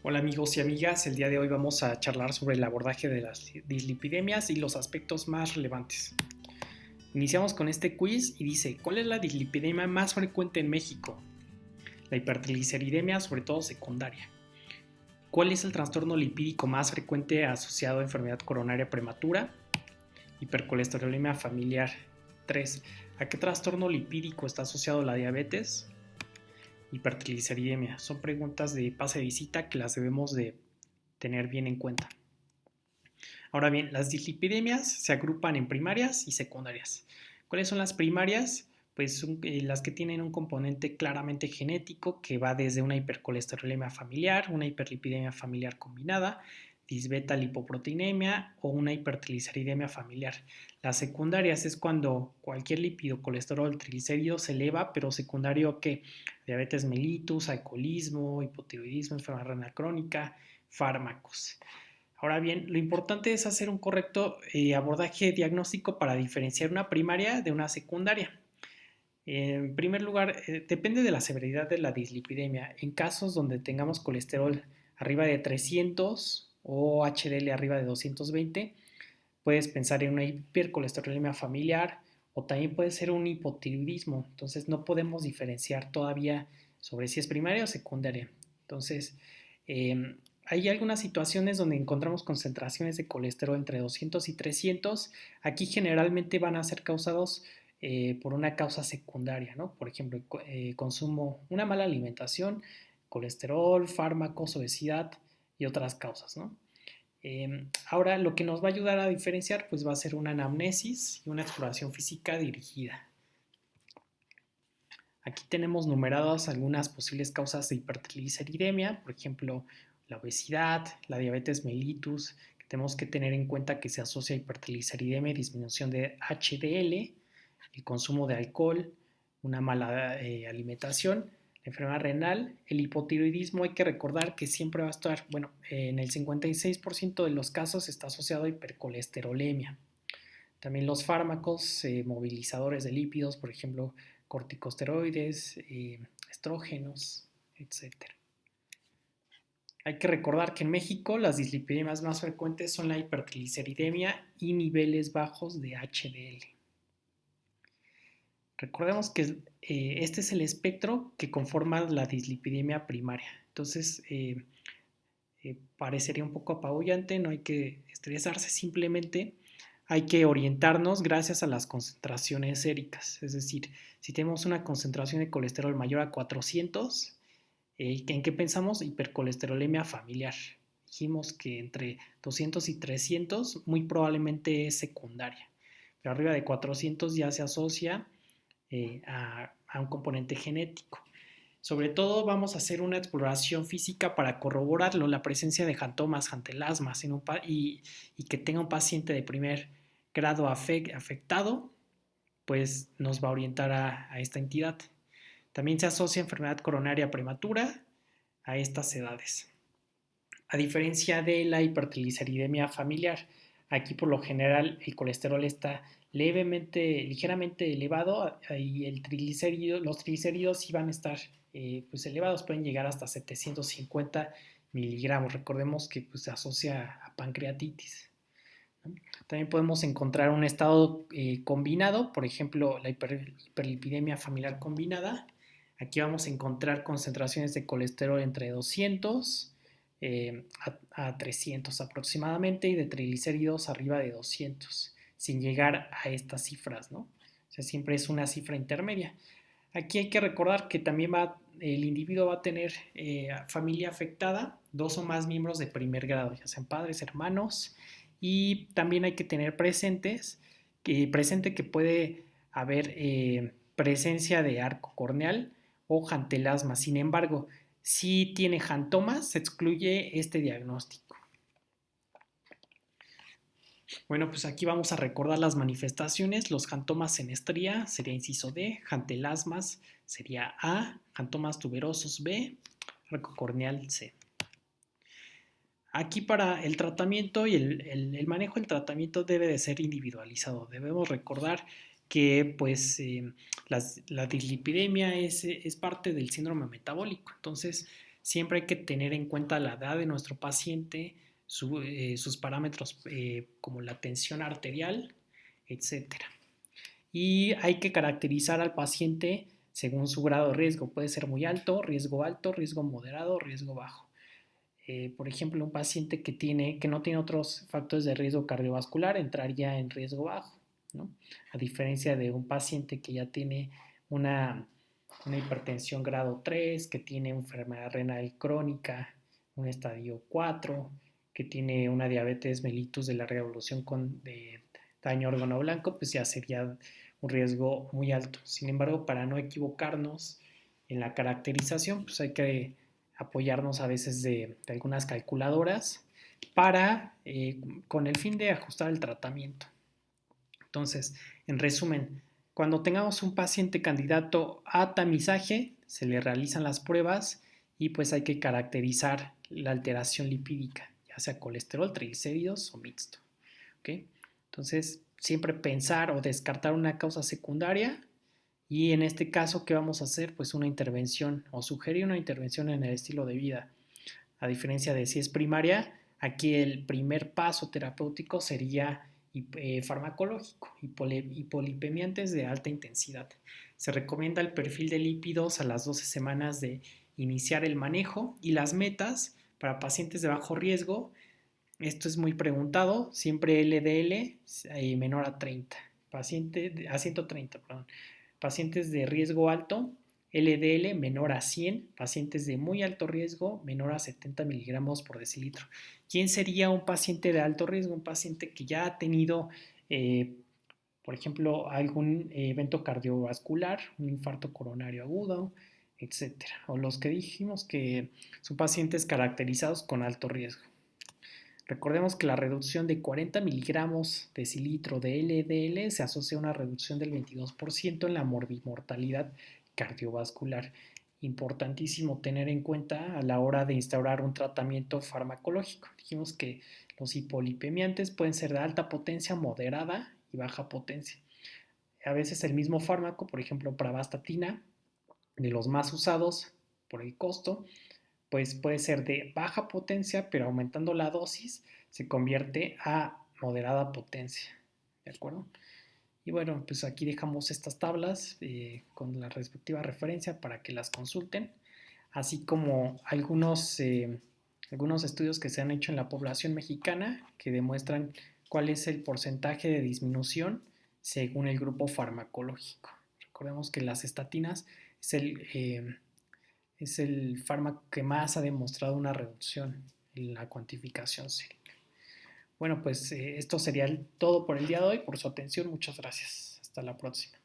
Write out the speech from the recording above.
Hola amigos y amigas, el día de hoy vamos a charlar sobre el abordaje de las dislipidemias y los aspectos más relevantes. Iniciamos con este quiz y dice, ¿cuál es la dislipidemia más frecuente en México? La hipertrigliceridemia, sobre todo secundaria. ¿Cuál es el trastorno lipídico más frecuente asociado a enfermedad coronaria prematura? Hipercolesterolemia familiar. 3. ¿A qué trastorno lipídico está asociado la diabetes? Hipertrigliceridemia. Son preguntas de pase de visita que las debemos de tener bien en cuenta. Ahora bien, las dislipidemias se agrupan en primarias y secundarias. ¿Cuáles son las primarias? Pues son las que tienen un componente claramente genético que va desde una hipercolesterolemia familiar, una hiperlipidemia familiar combinada, disbeta lipoproteinemia o una hipertrigliceridemia familiar. Las secundarias es cuando cualquier lípido, colesterol, triglicéridos se eleva, pero secundario que diabetes mellitus, alcoholismo, hipotiroidismo, enfermedad renal crónica, fármacos. Ahora bien, lo importante es hacer un correcto abordaje diagnóstico para diferenciar una primaria de una secundaria. En primer lugar, depende de la severidad de la dislipidemia. En casos donde tengamos colesterol arriba de 300 o HDL arriba de 220, puedes pensar en una hipercolesterolemia familiar o también puede ser un hipotiroidismo. Entonces no podemos diferenciar todavía sobre si es primaria o secundaria. Entonces, hay algunas situaciones donde encontramos concentraciones de colesterol entre 200 y 300. Aquí generalmente van a ser causados por una causa secundaria, ¿no? Por ejemplo, consumo, una mala alimentación, colesterol, fármacos, obesidad y otras causas, ¿no? Ahora lo que nos va a ayudar a diferenciar pues va a ser una anamnesis y una exploración física dirigida. Aquí tenemos numeradas algunas posibles causas de hipertrigliceridemia, por ejemplo, la obesidad, la diabetes mellitus, que tenemos que tener en cuenta que se asocia a hipertrigliceridemia, disminución de HDL, el consumo de alcohol, una mala alimentación, la enfermedad renal, el hipotiroidismo. Hay que recordar que siempre va a estar, bueno, en el 56% de los casos está asociado a hipercolesterolemia. También los fármacos movilizadores de lípidos, por ejemplo, corticosteroides, estrógenos, etcétera. Hay que recordar que en México las dislipidemias más frecuentes son la hipertrigliceridemia y niveles bajos de HDL. Recordemos que este es el espectro que conforma la dislipidemia primaria. Entonces, parecería un poco apabullante, no hay que estresarse, simplemente hay que orientarnos gracias a las concentraciones séricas. Es decir, si tenemos una concentración de colesterol mayor a 400, ¿en qué pensamos? Hipercolesterolemia familiar. Dijimos que entre 200 y 300 muy probablemente es secundaria, pero arriba de 400 ya se asocia a un componente genético. Sobre todo vamos a hacer una exploración física para corroborarlo, la presencia de jantomas, jantelasmas y que tenga un paciente de primer grado afectado, pues nos va a orientar a esta entidad. También se asocia enfermedad coronaria prematura a estas edades. A diferencia de la hipertrigliceridemia familiar, aquí por lo general el colesterol está ligeramente elevado y los triglicéridos sí van a estar pues elevados, pueden llegar hasta 750 miligramos. Recordemos que pues, se asocia a pancreatitis, ¿no? También podemos encontrar un estado combinado, por ejemplo, la hiperlipidemia familiar combinada. Aquí vamos a encontrar concentraciones de colesterol entre 200 a 300 aproximadamente y de triglicéridos arriba de 200, sin llegar a estas cifras, ¿no? O sea, siempre es una cifra intermedia. Aquí hay que recordar que también el individuo va a tener familia afectada, dos o más miembros de primer grado, ya sean padres, hermanos, y también hay que tener presente que puede haber presencia de arco corneal o jantelasma. Sin embargo, si tiene jantomas, se excluye este diagnóstico. Bueno, pues aquí vamos a recordar las manifestaciones. Los jantomas en estría sería inciso D, jantelasmas sería A, jantomas tuberosos B, arco corneal C. Aquí para el tratamiento y el manejo del tratamiento debe de ser individualizado. Debemos recordar que pues la dislipidemia es parte del síndrome metabólico. Entonces Siempre hay que tener en cuenta la edad de nuestro paciente, sus parámetros como la tensión arterial, etcétera. Y hay que caracterizar al paciente según su grado de riesgo. Puede ser muy alto, riesgo moderado, riesgo bajo. Por ejemplo, un paciente que no tiene otros factores de riesgo cardiovascular entraría en riesgo bajo, ¿no? A diferencia de un paciente que ya tiene una hipertensión grado 3, que tiene enfermedad renal crónica, un estadio 4, que tiene una diabetes mellitus de larga evolución de daño órgano blanco, pues ya sería un riesgo muy alto. Sin embargo, para no equivocarnos en la caracterización, pues hay que apoyarnos a veces de algunas calculadoras con el fin de ajustar el tratamiento. Entonces, en resumen, cuando tengamos un paciente candidato a tamizaje, se le realizan las pruebas y pues hay que caracterizar la alteración lipídica, ya sea colesterol, triglicéridos o mixto. ¿Okay? Entonces, siempre pensar o descartar una causa secundaria y en este caso, ¿qué vamos a hacer? Pues una intervención o sugerir una intervención en el estilo de vida. A diferencia de si es primaria, aquí el primer paso terapéutico sería farmacológico, hipolipemiantes de alta intensidad. Se recomienda el perfil de lípidos a las 12 semanas de iniciar el manejo y las metas para pacientes de bajo riesgo. Esto es muy preguntado, siempre LDL menor a 30, a 130, perdón. Pacientes de riesgo alto, LDL menor a 100, pacientes de muy alto riesgo menor a 70 miligramos por decilitro. ¿Quién sería un paciente de alto riesgo? Un paciente que ya ha tenido, por ejemplo, algún evento cardiovascular, un infarto coronario agudo, etcétera. O los que dijimos que son pacientes caracterizados con alto riesgo. Recordemos que la reducción de 40 miligramos decilitro de LDL se asocia a una reducción del 22% en la morbimortalidad cardiovascular. Importantísimo tener en cuenta a la hora de instaurar un tratamiento farmacológico. Dijimos que los hipolipemiantes pueden ser de alta potencia, moderada y baja potencia. A veces el mismo fármaco, por ejemplo, pravastatina, de los más usados por el costo, pues puede ser de baja potencia, pero aumentando la dosis se convierte a moderada potencia. ¿De acuerdo? Y bueno, pues aquí dejamos estas tablas con la respectiva referencia para que las consulten, así como algunos estudios que se han hecho en la población mexicana que demuestran cuál es el porcentaje de disminución según el grupo farmacológico. Recordemos que las estatinas es el fármaco que más ha demostrado una reducción en la cuantificación sérica. Bueno, pues esto sería todo por el día de hoy. Por su atención, muchas gracias. Hasta la próxima.